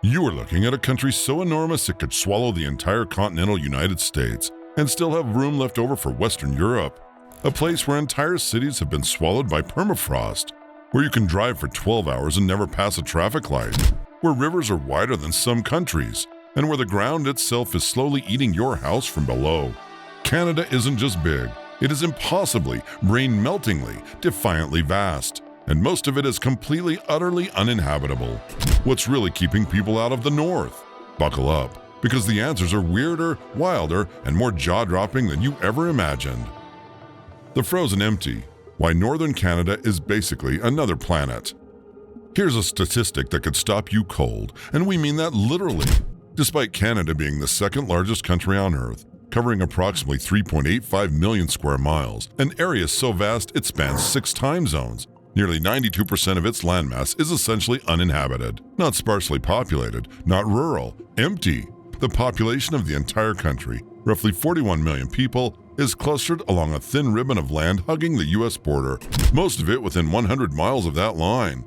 You are looking at a country so enormous it could swallow the entire continental United States and still have room left over for Western Europe. A place where entire cities have been swallowed by permafrost, where you can drive for 12 hours and never pass a traffic light, where rivers are wider than some countries, and where the ground itself is slowly eating your house from below. Canada isn't just big, it is impossibly, brain-meltingly, defiantly vast, and most of it is completely, utterly uninhabitable. What's really keeping people out of the north? Buckle up, because the answers are weirder, wilder, and more jaw-dropping than you ever imagined. The frozen empty: why northern Canada is basically another planet. Here's a statistic that could stop you cold, and we mean that literally. Despite Canada being the second largest country on Earth, covering approximately 3.85 million square miles, an area so vast it spans 6 time zones, nearly 92% of its landmass is essentially uninhabited, not sparsely populated, not rural, empty. The population of the entire country, roughly 41 million people, is clustered along a thin ribbon of land hugging the U.S. border, most of it within 100 miles of that line.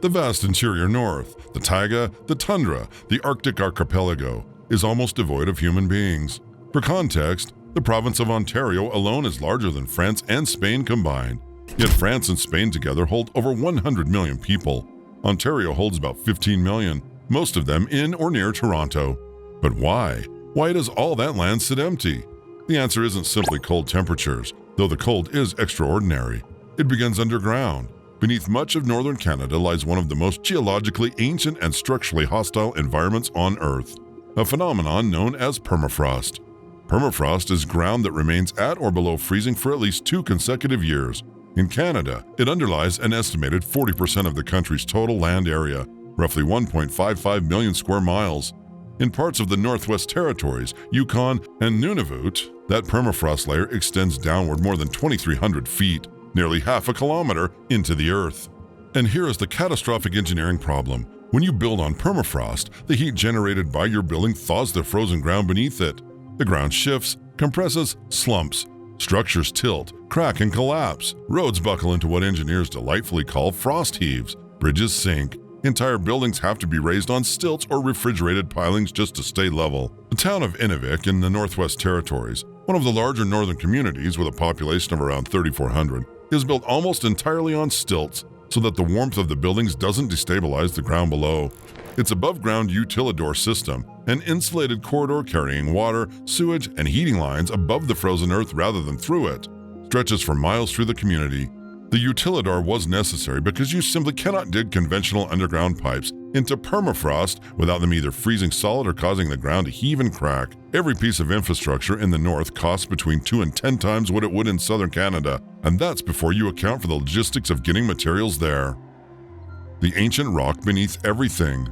The vast interior north, the taiga, the tundra, the Arctic archipelago, is almost devoid of human beings. For context, the province of Ontario alone is larger than France and Spain combined. Yet France and Spain together hold over 100 million people. Ontario holds about 15 million, most of them in or near Toronto. But why? Why does all that land sit empty? The answer isn't simply cold temperatures, though the cold is extraordinary. It begins underground. Beneath much of northern Canada lies one of the most geologically ancient and structurally hostile environments on Earth, a phenomenon known as permafrost. Permafrost is ground that remains at or below freezing for at least 2 consecutive years. In Canada, it underlies an estimated 40% of the country's total land area, roughly 1.55 million square miles. In parts of the Northwest Territories, Yukon, and Nunavut, that permafrost layer extends downward more than 2,300 feet, nearly half a kilometer, into the Earth. And here is the catastrophic engineering problem. When you build on permafrost, the heat generated by your building thaws the frozen ground beneath it. The ground shifts, compresses, slumps. Structures tilt, crack, and collapse. Roads buckle into what engineers delightfully call frost heaves. Bridges sink. Entire buildings have to be raised on stilts or refrigerated pilings just to stay level. The town of Inuvik in the Northwest Territories, one of the larger northern communities with a population of around 3,400, is built almost entirely on stilts so that the warmth of the buildings doesn't destabilize the ground below. Its above-ground utilidor system, an insulated corridor carrying water, sewage, and heating lines above the frozen earth rather than through it, stretches for miles through the community. The utilidor was necessary because you simply cannot dig conventional underground pipes into permafrost without them either freezing solid or causing the ground to heave and crack. Every piece of infrastructure in the north costs between 2 and 10 times what it would in southern Canada, and that's before you account for the logistics of getting materials there. The ancient rock beneath everything.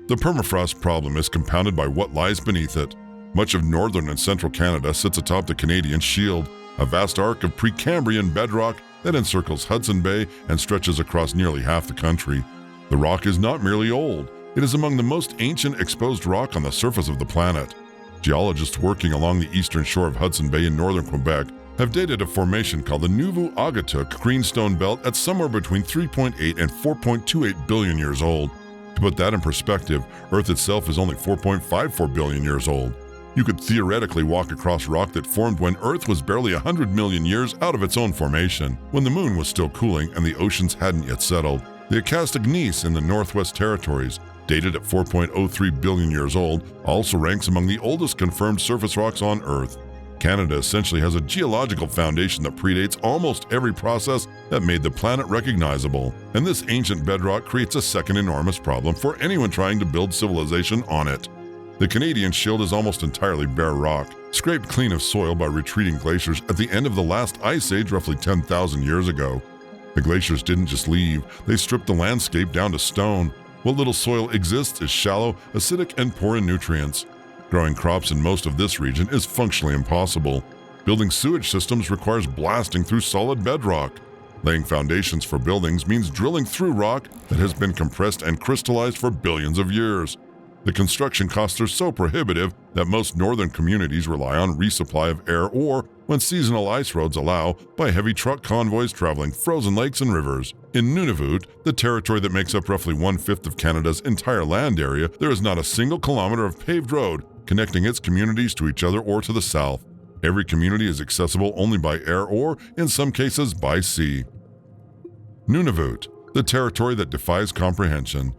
The permafrost problem is compounded by what lies beneath it. Much of northern and central Canada sits atop the Canadian Shield, a vast arc of Precambrian bedrock that encircles Hudson Bay and stretches across nearly half the country. The rock is not merely old, it is among the most ancient exposed rock on the surface of the planet. Geologists working along the eastern shore of Hudson Bay in northern Quebec have dated a formation called the Nouveau Agatuk Greenstone Belt at somewhere between 3.8 and 4.28 billion years old. To put that in perspective, Earth itself is only 4.54 billion years old. You could theoretically walk across rock that formed when Earth was barely 100 million years out of its own formation, when the moon was still cooling and the oceans hadn't yet settled. The Akastic Gneiss in the Northwest Territories, dated at 4.03 billion years old, also ranks among the oldest confirmed surface rocks on Earth. Canada essentially has a geological foundation that predates almost every process that made the planet recognizable, and this ancient bedrock creates a second enormous problem for anyone trying to build civilization on it. The Canadian Shield is almost entirely bare rock, scraped clean of soil by retreating glaciers at the end of the last ice age roughly 10,000 years ago. The glaciers didn't just leave, they stripped the landscape down to stone. What little soil exists is shallow, acidic, and poor in nutrients. Growing crops in most of this region is functionally impossible. Building sewage systems requires blasting through solid bedrock. Laying foundations for buildings means drilling through rock that has been compressed and crystallized for billions of years. The construction costs are so prohibitive that most northern communities rely on resupply of air or, when seasonal ice roads allow, by heavy truck convoys traveling frozen lakes and rivers. In Nunavut, the territory that makes up roughly 1/5 of Canada's entire land area, there is not a single kilometer of paved road connecting its communities to each other or to the south. Every community is accessible only by air or, in some cases, by sea. Nunavut, the territory that defies comprehension.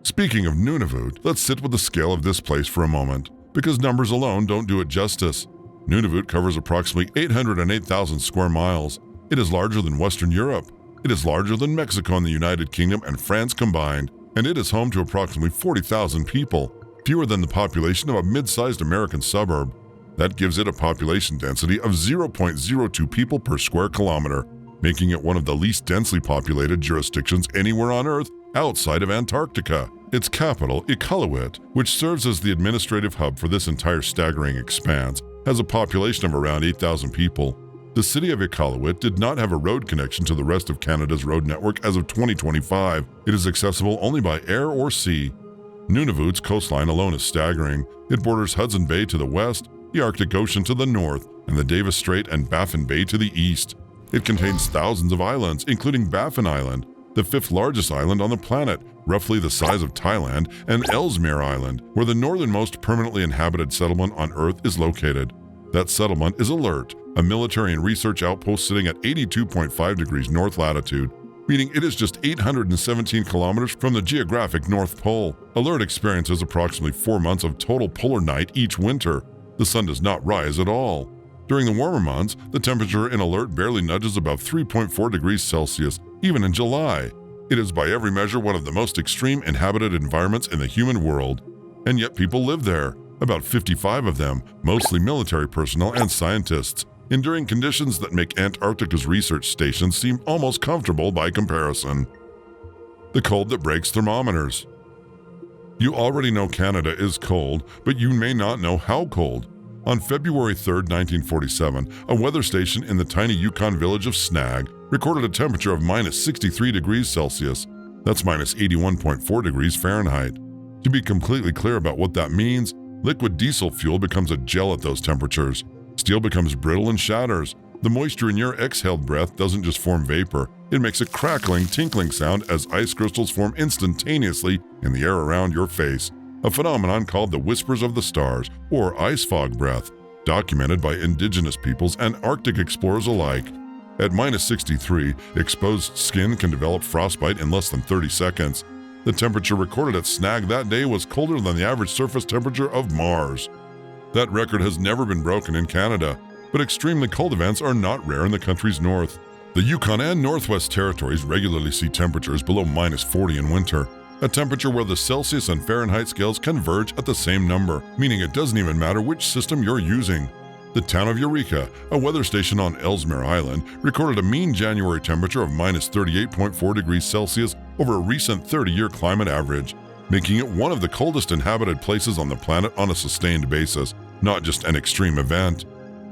Speaking of Nunavut, let's sit with the scale of this place for a moment, because numbers alone don't do it justice. Nunavut covers approximately 808,000 square miles. It is larger than Western Europe. It is larger than Mexico and the United Kingdom and France combined, and it is home to approximately 40,000 people, fewer than the population of a mid-sized American suburb. That gives it a population density of 0.02 people per square kilometer, making it one of the least densely populated jurisdictions anywhere on Earth outside of Antarctica. Its capital, Iqaluit, which serves as the administrative hub for this entire staggering expanse, has a population of around 8,000 people. The city of Iqaluit did not have a road connection to the rest of Canada's road network as of 2025. It is accessible only by air or sea. Nunavut's coastline alone is staggering. It borders Hudson Bay to the west, the Arctic Ocean to the north, and the Davis Strait and Baffin Bay to the east. It contains thousands of islands, including Baffin Island, the 5th largest island on the planet, roughly the size of Thailand, and Ellesmere Island, where the northernmost permanently inhabited settlement on Earth is located. That settlement is Alert, a military and research outpost sitting at 82.5 degrees north latitude, meaning it is just 817 kilometers from the geographic North Pole. Alert experiences approximately 4 months of total polar night each winter. The sun does not rise at all. During the warmer months, the temperature in Alert barely nudges above 3.4 degrees Celsius, even in July. It is by every measure one of the most extreme inhabited environments in the human world. And yet people live there, about 55 of them, mostly military personnel and scientists, enduring conditions that make Antarctica's research stations seem almost comfortable by comparison. The cold that breaks thermometers. You already know Canada is cold, but you may not know how cold. On February 3, 1947, a weather station in the tiny Yukon village of Snag recorded a temperature of -63 degrees Celsius. That's -81.4 degrees Fahrenheit. To be completely clear about what that means, liquid diesel fuel becomes a gel at those temperatures. Steel becomes brittle and shatters. The moisture in your exhaled breath doesn't just form vapor, it makes a crackling, tinkling sound as ice crystals form instantaneously in the air around your face, a phenomenon called the whispers of the stars, or ice fog breath, documented by indigenous peoples and Arctic explorers alike. At -63, exposed skin can develop frostbite in less than 30 seconds. The temperature recorded at Snag that day was colder than the average surface temperature of Mars. That record has never been broken in Canada, but extremely cold events are not rare in the country's north. The Yukon and Northwest Territories regularly see temperatures below -40 in winter, a temperature where the Celsius and Fahrenheit scales converge at the same number, meaning it doesn't even matter which system you're using. The town of Eureka, a weather station on Ellesmere Island, recorded a mean January temperature of -38.4 degrees Celsius over a recent 30-year climate average, making it one of the coldest inhabited places on the planet on a sustained basis, not just an extreme event.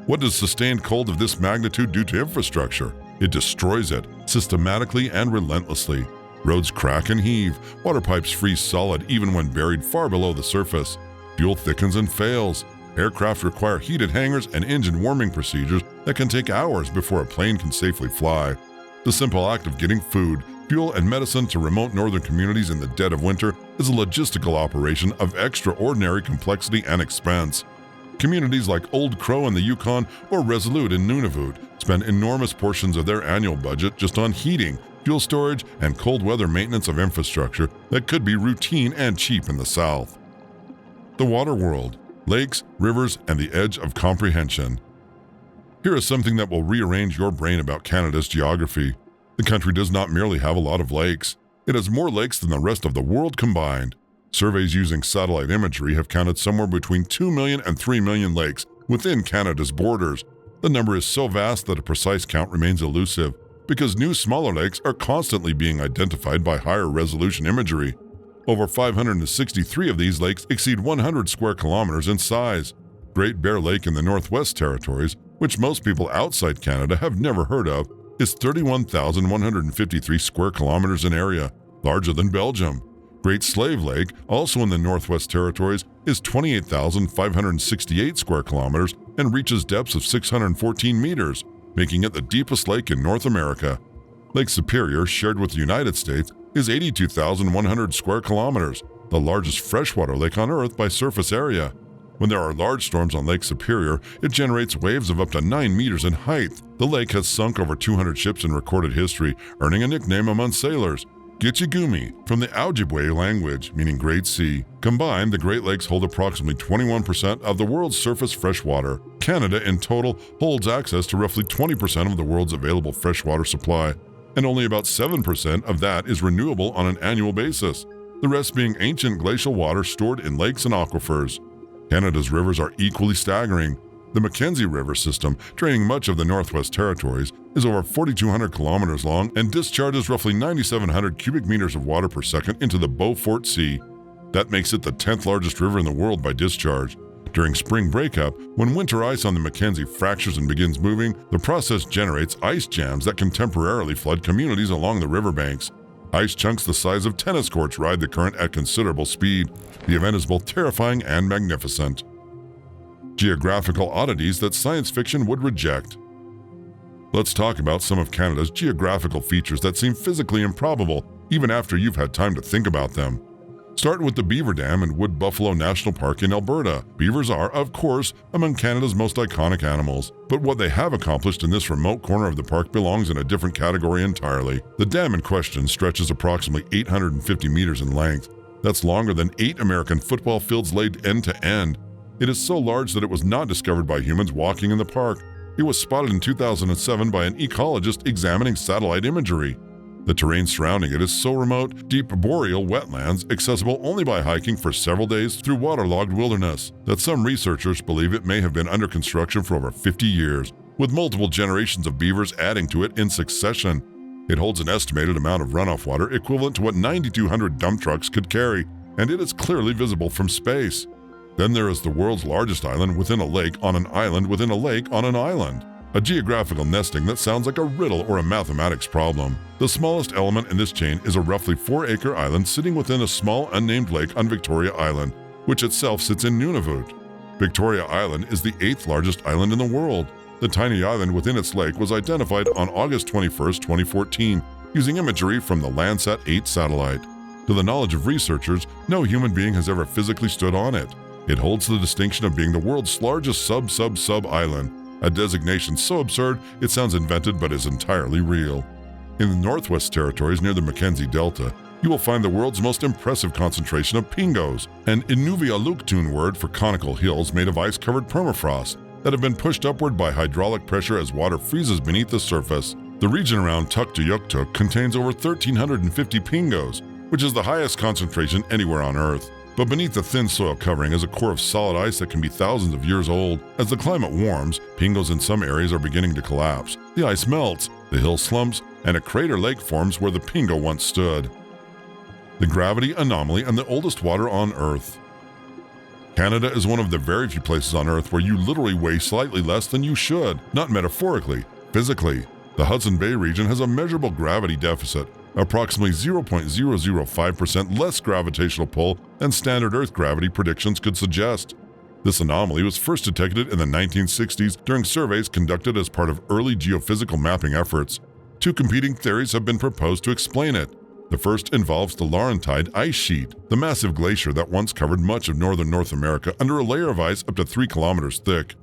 What does sustained cold of this magnitude do to infrastructure? It destroys it, systematically and relentlessly. Roads crack and heave, water pipes freeze solid even when buried far below the surface. Fuel thickens and fails. Aircraft require heated hangars and engine warming procedures that can take hours before a plane can safely fly. The simple act of getting food, fuel, and medicine to remote northern communities in the dead of winter is a logistical operation of extraordinary complexity and expense. Communities like Old Crow in the Yukon or Resolute in Nunavut spend enormous portions of their annual budget just on heating, fuel storage, and cold weather maintenance of infrastructure that could be routine and cheap in the south. The water world. Lakes, rivers, and the edge of comprehension. Here is something that will rearrange your brain about Canada's geography. The country does not merely have a lot of lakes. It has more lakes than the rest of the world combined. Surveys using satellite imagery have counted somewhere between 2 million and 3 million lakes within Canada's borders. The number is so vast that a precise count remains elusive, because new smaller lakes are constantly being identified by higher resolution imagery. Over 563 of these lakes exceed 100 square kilometers in size. Great Bear Lake in the Northwest Territories, which most people outside Canada have never heard of, is 31,153 square kilometers in area, larger than Belgium. Great Slave Lake, also in the Northwest Territories, is 28,568 square kilometers and reaches depths of 614 meters, making it the deepest lake in North America. Lake Superior, shared with the United States, is 82,100 square kilometers, the largest freshwater lake on Earth by surface area. When there are large storms on Lake Superior, it generates waves of up to 9 meters in height. The lake has sunk over 200 ships in recorded history, earning a nickname among sailors, Gitchigumi, from the Ojibwe language, meaning Great Sea. Combined, the Great Lakes hold approximately 21% of the world's surface freshwater. Canada in total holds access to roughly 20% of the world's available freshwater supply, and only about 7% of that is renewable on an annual basis, the rest being ancient glacial water stored in lakes and aquifers. Canada's rivers are equally staggering. The Mackenzie River system, draining much of the Northwest Territories, is over 4,200 kilometers long and discharges roughly 9,700 cubic meters of water per second into the Beaufort Sea. That makes it the 10th largest river in the world by discharge. During spring breakup, when winter ice on the Mackenzie fractures and begins moving, the process generates ice jams that can temporarily flood communities along the riverbanks. Ice chunks the size of tennis courts ride the current at considerable speed. The event is both terrifying and magnificent. Geographical oddities that science fiction would reject. Let's talk about some of Canada's geographical features that seem physically improbable even after you've had time to think about them. Start with the Beaver Dam in Wood Buffalo National Park in Alberta. Beavers are, of course, among Canada's most iconic animals, but what they have accomplished in this remote corner of the park belongs in a different category entirely. The dam in question stretches approximately 850 meters in length. That's longer than 8 American football fields laid end to end. It is so large that it was not discovered by humans walking in the park. It was spotted in 2007 by an ecologist examining satellite imagery. The terrain surrounding it is so remote, deep boreal wetlands accessible only by hiking for several days through waterlogged wilderness, that some researchers believe it may have been under construction for over 50 years, with multiple generations of beavers adding to it in succession. It holds an estimated amount of runoff water equivalent to what 9,200 dump trucks could carry, and it is clearly visible from space. Then there is the world's largest island within a lake on an island within a lake on an island. A geographical nesting that sounds like a riddle or a mathematics problem. The smallest element in this chain is a roughly 4-acre island sitting within a small unnamed lake on Victoria Island, which itself sits in Nunavut. Victoria Island is the 8th largest island in the world. The tiny island within its lake was identified on August 21, 2014, using imagery from the Landsat 8 satellite. To the knowledge of researchers, no human being has ever physically stood on it. It holds the distinction of being the world's largest sub-island, a designation so absurd it sounds invented but is entirely real. In the Northwest Territories near the Mackenzie Delta, you will find the world's most impressive concentration of pingos, an Inuvialuktun word for conical hills made of ice-covered permafrost that have been pushed upward by hydraulic pressure as water freezes beneath the surface. The region around Tuktoyaktuk contains over 1,350 pingos, which is the highest concentration anywhere on Earth. But beneath the thin soil covering is a core of solid ice that can be thousands of years old. As the climate warms, pingos in some areas are beginning to collapse. The ice melts, the hill slumps, and a crater lake forms where the pingo once stood. The gravity anomaly and the oldest water on Earth. Canada is one of the very few places on Earth where you literally weigh slightly less than you should, not metaphorically, physically. The Hudson Bay region has a measurable gravity deficit, approximately 0.005% less gravitational pull than standard Earth gravity predictions could suggest. This anomaly was first detected in the 1960s during surveys conducted as part of early geophysical mapping efforts. 2 competing theories have been proposed to explain it. The first involves the Laurentide ice sheet, the massive glacier that once covered much of northern North America under a layer of ice up to 3 kilometers thick.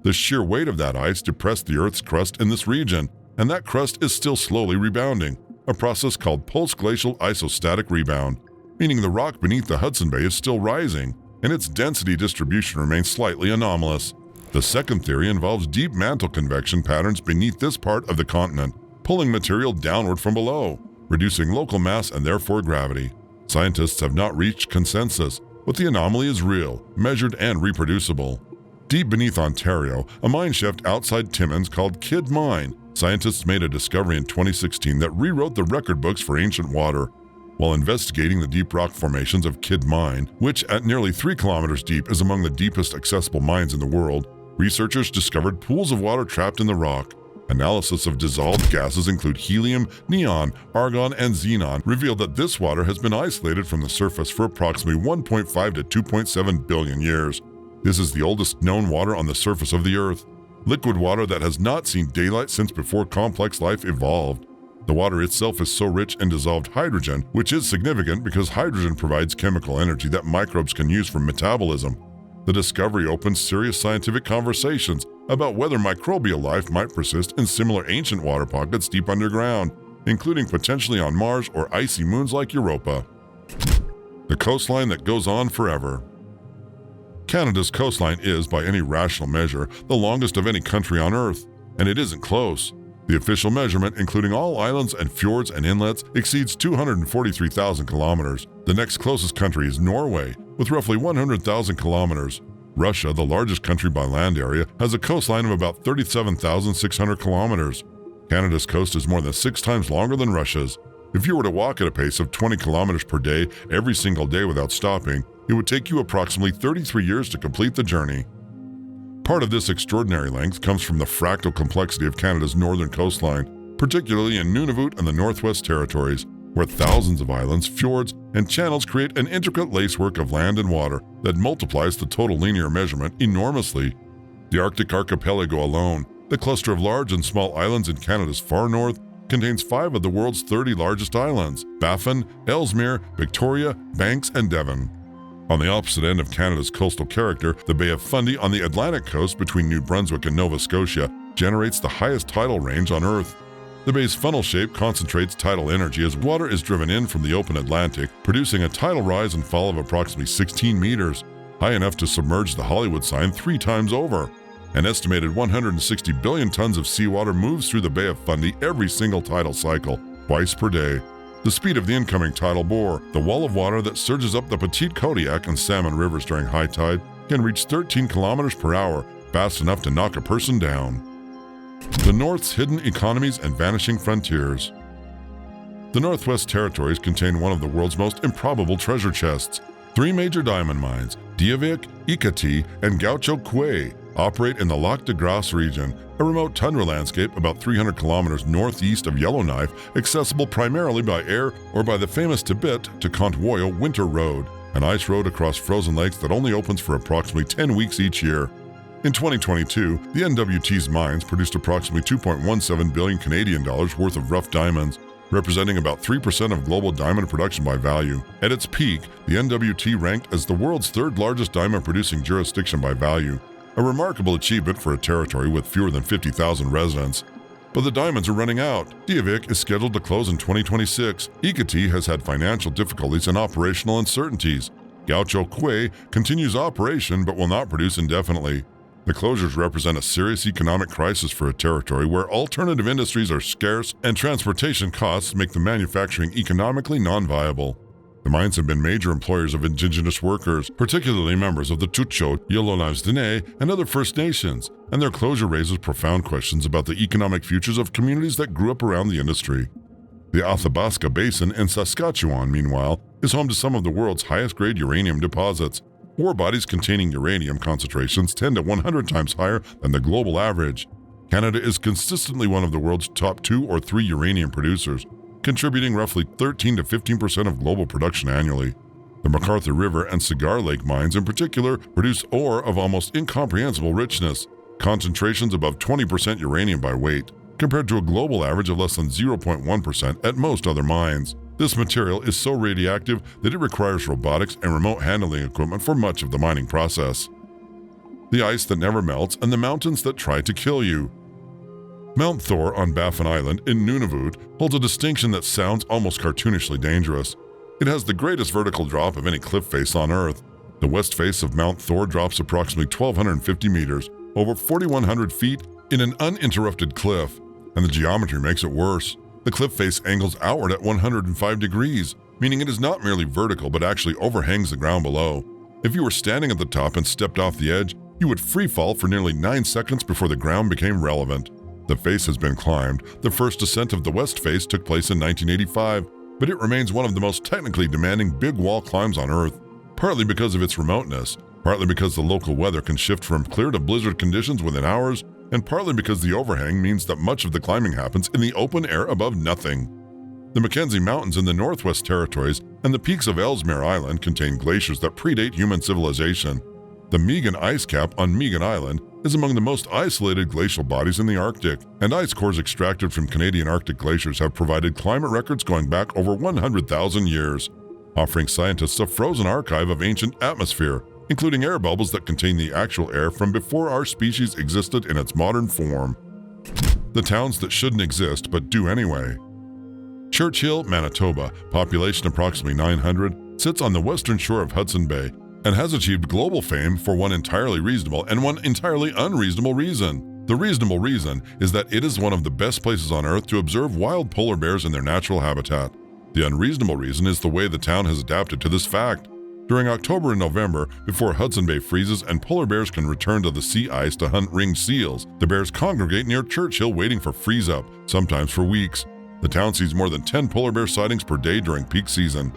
The sheer weight of that ice depressed the Earth's crust in this region, and that crust is still slowly rebounding, a process called post-glacial isostatic rebound, meaning the rock beneath the Hudson Bay is still rising, and its density distribution remains slightly anomalous. The second theory involves deep mantle convection patterns beneath this part of the continent, pulling material downward from below, reducing local mass and therefore gravity. Scientists have not reached consensus, but the anomaly is real, measured, and reproducible. Deep beneath Ontario, a mine shaft outside Timmins called Kidd Mine, scientists made a discovery in 2016 that rewrote the record books for ancient water. While investigating the deep rock formations of Kidd Mine, which at nearly 3 kilometers deep is among the deepest accessible mines in the world, researchers discovered pools of water trapped in the rock. Analysis of dissolved gases include helium, neon, argon, and xenon revealed that this water has been isolated from the surface for approximately 1.5 to 2.7 billion years. This is the oldest known water on the surface of the Earth. Liquid water that has not seen daylight since before complex life evolved. The water itself is so rich in dissolved hydrogen, which is significant because hydrogen provides chemical energy that microbes can use for metabolism. The discovery opens serious scientific conversations about whether microbial life might persist in similar ancient water pockets deep underground, including potentially on Mars or icy moons like Europa. The coastline that goes on forever. Canada's coastline is, by any rational measure, the longest of any country on Earth, and it isn't close. The official measurement, including all islands and fjords and inlets, exceeds 243,000 kilometers. The next closest country is Norway, with roughly 100,000 kilometers. Russia, the largest country by land area, has a coastline of about 37,600 kilometers. Canada's coast is more than 6 times longer than Russia's. If you were to walk at a pace of 20 kilometers per day every single day without stopping, it would take you approximately 33 years to complete the journey. Part of this extraordinary length comes from the fractal complexity of Canada's northern coastline, particularly in Nunavut and the Northwest Territories, where thousands of islands, fjords, and channels create an intricate lacework of land and water that multiplies the total linear measurement enormously. The Arctic archipelago alone, the cluster of large and small islands in Canada's far north, contains 5 of the world's 30 largest islands: Baffin, Ellesmere, Victoria, Banks, and Devon. On the opposite end of Canada's coastal character, the Bay of Fundy on the Atlantic coast between New Brunswick and Nova Scotia generates the highest tidal range on Earth. The bay's funnel shape concentrates tidal energy as water is driven in from the open Atlantic, producing a tidal rise and fall of approximately 16 meters, high enough to submerge the Hollywood sign 3 times over. An estimated 160 billion tons of seawater moves through the Bay of Fundy every single tidal cycle, twice per day. The speed of the incoming tidal bore, the wall of water that surges up the Petite Kodiak and Salmon rivers during high tide, can reach 13 kilometers per hour, fast enough to knock a person down. The North's hidden economies and vanishing frontiers. The Northwest Territories contain one of the world's most improbable treasure chests. 3 major diamond mines, Diavik, Ikati, and Gaucho Kwe, operate in the Lac de Grasse region, a remote tundra landscape about 300 kilometers northeast of Yellowknife, accessible primarily by air or by the famous Tibet to Contwoyo Winter Road, an ice road across frozen lakes that only opens for approximately 10 weeks each year. In 2022, the NWT's mines produced approximately 2.17 billion Canadian dollars worth of rough diamonds, representing about 3% of global diamond production by value. At its peak, the NWT ranked as the world's 3rd largest diamond-producing jurisdiction by value, a remarkable achievement for a territory with fewer than 50,000 residents. But the diamonds are running out. Diavik is scheduled to close in 2026. Ikati has had financial difficulties and operational uncertainties. Gaucho Kwe continues operation but will not produce indefinitely. The closures represent a serious economic crisis for a territory where alternative industries are scarce and transportation costs make the manufacturing economically non-viable. The mines have been major employers of indigenous workers, particularly members of the Tchuktcho, Yellowknives Dene, and other First Nations, and their closure raises profound questions about the economic futures of communities that grew up around the industry. The Athabasca Basin in Saskatchewan, meanwhile, is home to some of the world's highest-grade uranium deposits. Ore bodies containing uranium concentrations 10 to 100 times higher than the global average. Canada is consistently one of the world's top 2 or 3 uranium producers, contributing roughly 13 to 15% of global production annually. The McArthur River and Cigar Lake mines in particular produce ore of almost incomprehensible richness, concentrations above 20% uranium by weight, compared to a global average of less than 0.1% at most other mines. This material is so radioactive that it requires robotics and remote handling equipment for much of the mining process. The ice that never melts and the mountains that try to kill you. Mount Thor on Baffin Island in Nunavut holds a distinction that sounds almost cartoonishly dangerous. It has the greatest vertical drop of any cliff face on Earth. The west face of Mount Thor drops approximately 1,250 meters, over 4,100 feet, in an uninterrupted cliff, and the geometry makes it worse. The cliff face angles outward at 105 degrees, meaning it is not merely vertical but actually overhangs the ground below. If you were standing at the top and stepped off the edge, you would free fall for nearly 9 seconds before the ground became relevant. The face has been climbed. The first descent of the west face took place in 1985, but it remains one of the most technically demanding big wall climbs on Earth, partly because of its remoteness, partly because the local weather can shift from clear to blizzard conditions within hours, and partly because the overhang means that much of the climbing happens in the open air above nothing. The Mackenzie Mountains in the Northwest Territories and the peaks of Ellesmere Island contain glaciers that predate human civilization. The Meighen Ice Cap on Meighen Island is among the most isolated glacial bodies in the Arctic, and ice cores extracted from Canadian Arctic glaciers have provided climate records going back over 100,000 years, offering scientists a frozen archive of ancient atmosphere, including air bubbles that contain the actual air from before our species existed in its modern form. The towns that shouldn't exist but do anyway. Churchill, Manitoba, population approximately 900, sits on the western shore of Hudson Bay and has achieved global fame for one entirely reasonable and one entirely unreasonable reason. The reasonable reason is that it is one of the best places on Earth to observe wild polar bears in their natural habitat. The unreasonable reason is the way the town has adapted to this fact. During October and November, before Hudson Bay freezes and polar bears can return to the sea ice to hunt ringed seals, the bears congregate near Churchill waiting for freeze-up, sometimes for weeks. The town sees more than 10 polar bear sightings per day during peak season.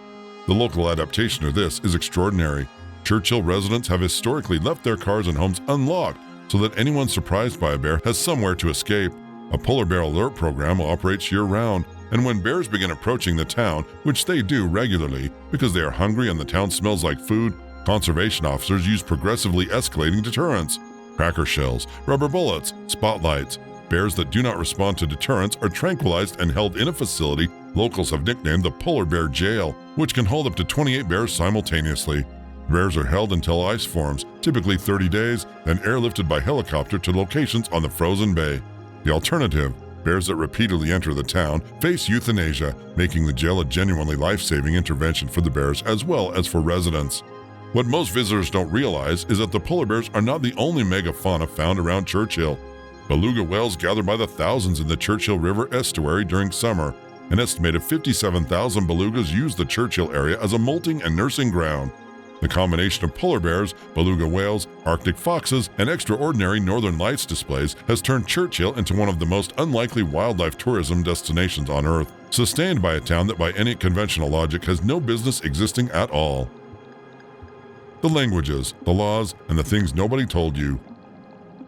The local adaptation to this is extraordinary. Churchill residents have historically left their cars and homes unlocked so that anyone surprised by a bear has somewhere to escape. A polar bear alert program operates year-round, and when bears begin approaching the town, which they do regularly because they are hungry and the town smells like food, conservation officers use progressively escalating deterrents. Cracker shells, rubber bullets, spotlights. Bears that do not respond to deterrents are tranquilized and held in a facility locals have nicknamed the Polar Bear Jail, which can hold up to 28 bears simultaneously. Bears are held until ice forms, typically 30 days, then airlifted by helicopter to locations on the frozen bay. The alternative, bears that repeatedly enter the town, face euthanasia, making the jail a genuinely life-saving intervention for the bears as well as for residents. What most visitors don't realize is that the polar bears are not the only megafauna found around Churchill. Beluga whales gather by the thousands in the Churchill River estuary during summer. An estimated 57,000 belugas use the Churchill area as a molting and nursing ground. The combination of polar bears, beluga whales, Arctic foxes, and extraordinary northern lights displays has turned Churchill into one of the most unlikely wildlife tourism destinations on Earth, sustained by a town that by any conventional logic has no business existing at all. The languages, the laws, and the things nobody told you.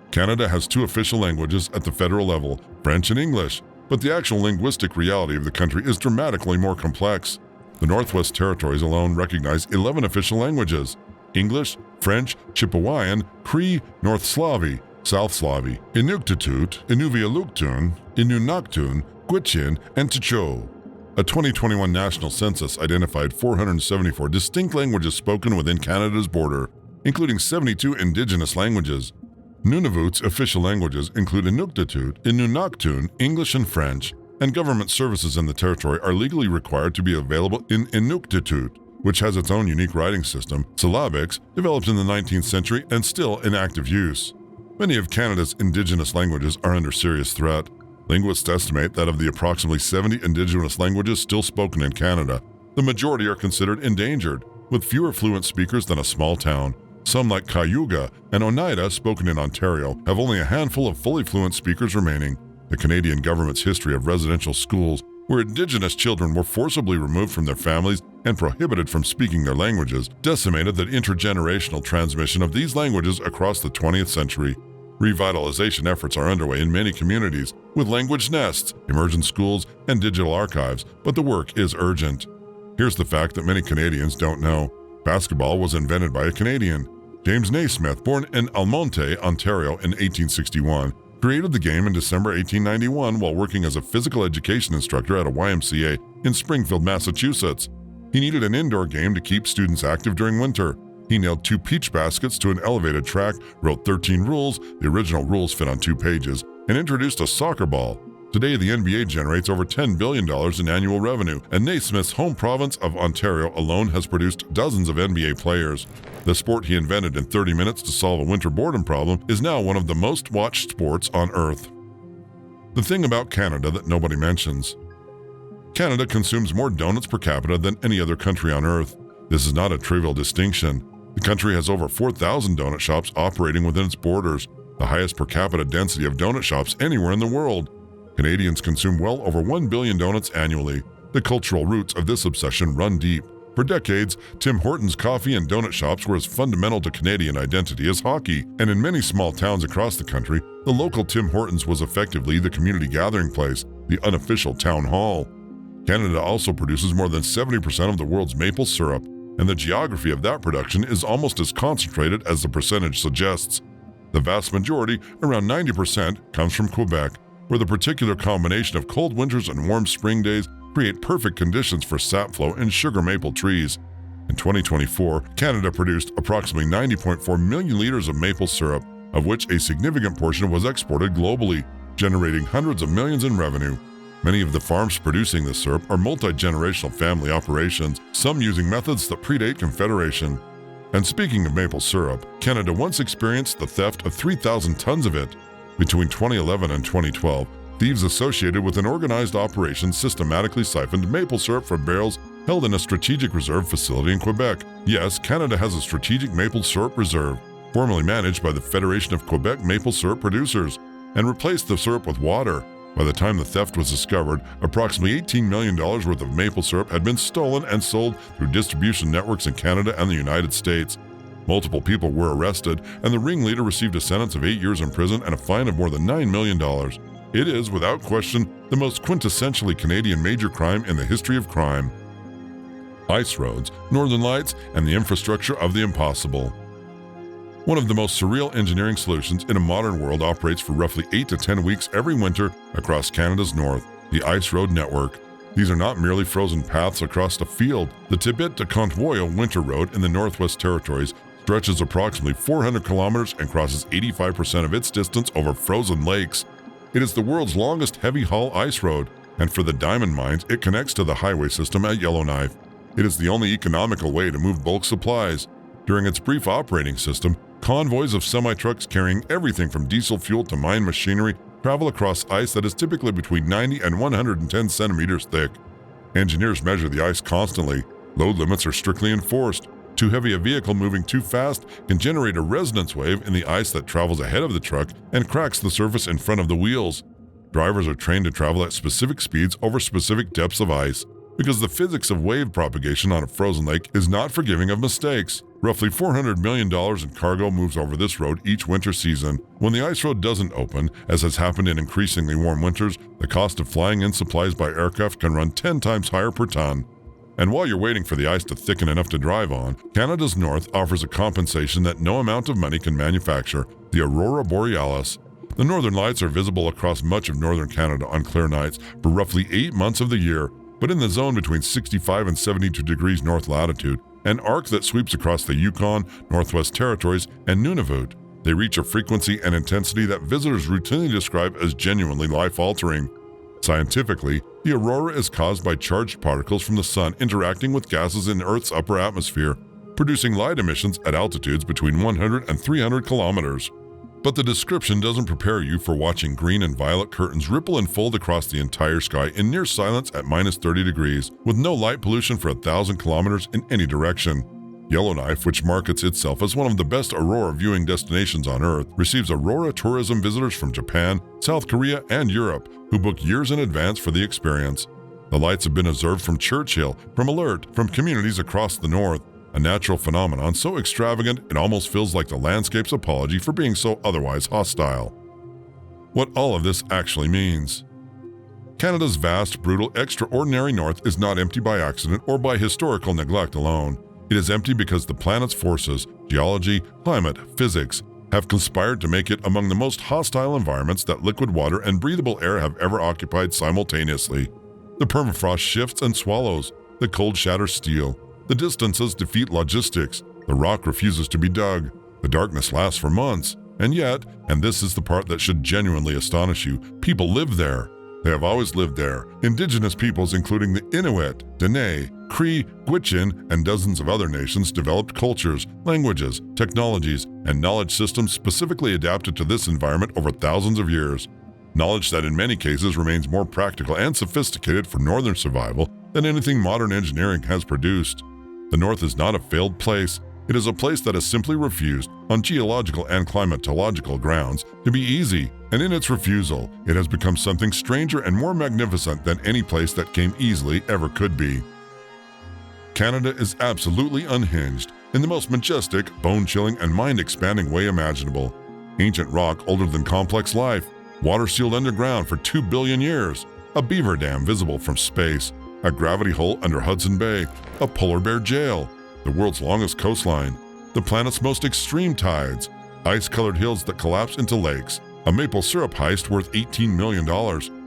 Canada has 2 official languages at the federal level, French and English, but the actual linguistic reality of the country is dramatically more complex. The Northwest Territories alone recognize 11 official languages: English, French, Chippewayan, Cree, North Slavi, South Slavi, Inuktitut, Inuvialuktun, Inunaktun, Gwich'in, and Tcho. A 2021 national census identified 474 distinct languages spoken within Canada's border, including 72 Indigenous languages. Nunavut's official languages include Inuktitut, Inunaktun, English, and French, and government services in the territory are legally required to be available in Inuktitut, which has its own unique writing system, syllabics, developed in the 19th century and still in active use. Many of Canada's Indigenous languages are under serious threat. Linguists estimate that of the approximately 70 Indigenous languages still spoken in Canada, the majority are considered endangered, with fewer fluent speakers than a small town. Some, like Cayuga and Oneida, spoken in Ontario, have only a handful of fully fluent speakers remaining. The Canadian government's history of residential schools, where Indigenous children were forcibly removed from their families and prohibited from speaking their languages, decimated the intergenerational transmission of these languages across the 20th century. Revitalization efforts are underway in many communities, with language nests, immersion schools, and digital archives, but the work is urgent. Here's the fact that many Canadians don't know. Basketball was invented by a Canadian. James Naismith, born in Almonte, Ontario in 1861, created the game in December 1891 while working as a physical education instructor at a YMCA in Springfield, Massachusetts. He needed an indoor game to keep students active during winter. He nailed 2 peach baskets to an elevated track, wrote 13 rules, the original rules fit on 2 pages, and introduced a soccer ball. Today, the NBA generates over $10 billion in annual revenue, and Naismith's home province of Ontario alone has produced dozens of NBA players. The sport he invented in 30 minutes to solve a winter boredom problem is now one of the most watched sports on Earth. The thing about Canada that nobody mentions. Canada consumes more donuts per capita than any other country on Earth. This is not a trivial distinction. The country has over 4,000 donut shops operating within its borders, the highest per capita density of donut shops anywhere in the world. Canadians consume well over 1 billion donuts annually. The cultural roots of this obsession run deep. For decades, Tim Hortons coffee and donut shops were as fundamental to Canadian identity as hockey, and in many small towns across the country, the local Tim Hortons was effectively the community gathering place, the unofficial town hall. Canada also produces more than 70% of the world's maple syrup, and the geography of that production is almost as concentrated as the percentage suggests. The vast majority, around 90%, comes from Quebec, where the particular combination of cold winters and warm spring days create perfect conditions for sap flow in sugar maple trees. In 2024, Canada produced approximately 90.4 million liters of maple syrup, of which a significant portion was exported globally, generating hundreds of millions in revenue. Many of the farms producing this syrup are multi-generational family operations, some using methods that predate Confederation. And speaking of maple syrup, Canada once experienced the theft of 3,000 tons of it. Between 2011 and 2012, thieves associated with an organized operation systematically siphoned maple syrup from barrels held in a strategic reserve facility in Quebec. Yes, Canada has a strategic maple syrup reserve, formerly managed by the Federation of Quebec Maple Syrup Producers, and replaced the syrup with water. By the time the theft was discovered, approximately $18 million worth of maple syrup had been stolen and sold through distribution networks in Canada and the United States. Multiple people were arrested, and the ringleader received a sentence of 8 years in prison and a fine of more than $9 million. It is, without question, the most quintessentially Canadian major crime in the history of crime. Ice roads, northern lights, and the infrastructure of the impossible. One of the most surreal engineering solutions in a modern world operates for roughly 8 to 10 weeks every winter across Canada's north, the Ice Road Network. These are not merely frozen paths across a field. The Tibet to Contwoyo Winter Road in the Northwest Territories stretches approximately 400 kilometers and crosses 85% of its distance over frozen lakes. It is the world's longest heavy-haul ice road, and for the diamond mines, it connects to the highway system at Yellowknife. It is the only economical way to move bulk supplies. During its brief operating system, convoys of semi-trucks carrying everything from diesel fuel to mine machinery travel across ice that is typically between 90 and 110 centimeters thick. Engineers measure the ice constantly. Load limits are strictly enforced. Too heavy a vehicle moving too fast can generate a resonance wave in the ice that travels ahead of the truck and cracks the surface in front of the wheels. Drivers are trained to travel at specific speeds over specific depths of ice, because the physics of wave propagation on a frozen lake is not forgiving of mistakes. Roughly $400 million in cargo moves over this road each winter season. When the ice road doesn't open, as has happened in increasingly warm winters, the cost of flying in supplies by aircraft can run 10 times higher per ton. And while you're waiting for the ice to thicken enough to drive on, Canada's north offers a compensation that no amount of money can manufacture: the Aurora Borealis. The northern lights are visible across much of northern Canada on clear nights for roughly 8 months of the year, but in the zone between 65 and 72 degrees north latitude, an arc that sweeps across the Yukon, Northwest Territories, and Nunavut, they reach a frequency and intensity that visitors routinely describe as genuinely life-altering. Scientifically, the aurora is caused by charged particles from the sun interacting with gases in Earth's upper atmosphere, producing light emissions at altitudes between 100 and 300 kilometers. But the description doesn't prepare you for watching green and violet curtains ripple and fold across the entire sky in near silence at minus 30 degrees, with no light pollution for 1,000 kilometers in any direction. Yellowknife, which markets itself as one of the best aurora viewing destinations on Earth, receives aurora tourism visitors from Japan, South Korea, and Europe, who book years in advance for the experience. The lights have been observed from Churchill, from Alert, from communities across the north, a natural phenomenon so extravagant it almost feels like the landscape's apology for being so otherwise hostile. What all of this actually means. Canada's vast, brutal, extraordinary north is not empty by accident or by historical neglect alone. It is empty because the planet's forces, geology, climate, physics, have conspired to make it among the most hostile environments that liquid water and breathable air have ever occupied simultaneously. The permafrost shifts and swallows, the cold shatters steel, the distances defeat logistics, the rock refuses to be dug, the darkness lasts for months, and yet, and this is the part that should genuinely astonish you, people live there. They have always lived there. Indigenous peoples including the Inuit, Dene, Cree, Gwich'in, and dozens of other nations developed cultures, languages, technologies, and knowledge systems specifically adapted to this environment over thousands of years. Knowledge that in many cases remains more practical and sophisticated for northern survival than anything modern engineering has produced. The North is not a failed place. It is a place that has simply refused, on geological and climatological grounds, to be easy, and in its refusal, it has become something stranger and more magnificent than any place that came easily ever could be. Canada is absolutely unhinged in the most majestic, bone-chilling, and mind-expanding way imaginable. Ancient rock older than complex life, water sealed underground for 2 billion years, a beaver dam visible from space, a gravity hole under Hudson Bay, a polar bear jail, the world's longest coastline, the planet's most extreme tides, ice-colored hills that collapse into lakes, a maple syrup heist worth $18 million,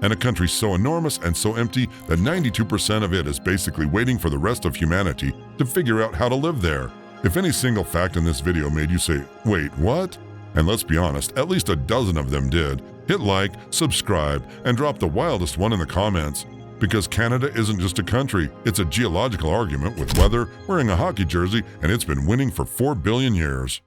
and a country so enormous and so empty that 92% of it is basically waiting for the rest of humanity to figure out how to live there. If any single fact in this video made you say, "Wait, what?" And let's be honest, at least a dozen of them did, hit like, subscribe, and drop the wildest one in the comments. Because Canada isn't just a country, it's a geological argument with weather, wearing a hockey jersey, and it's been winning for 4 billion years.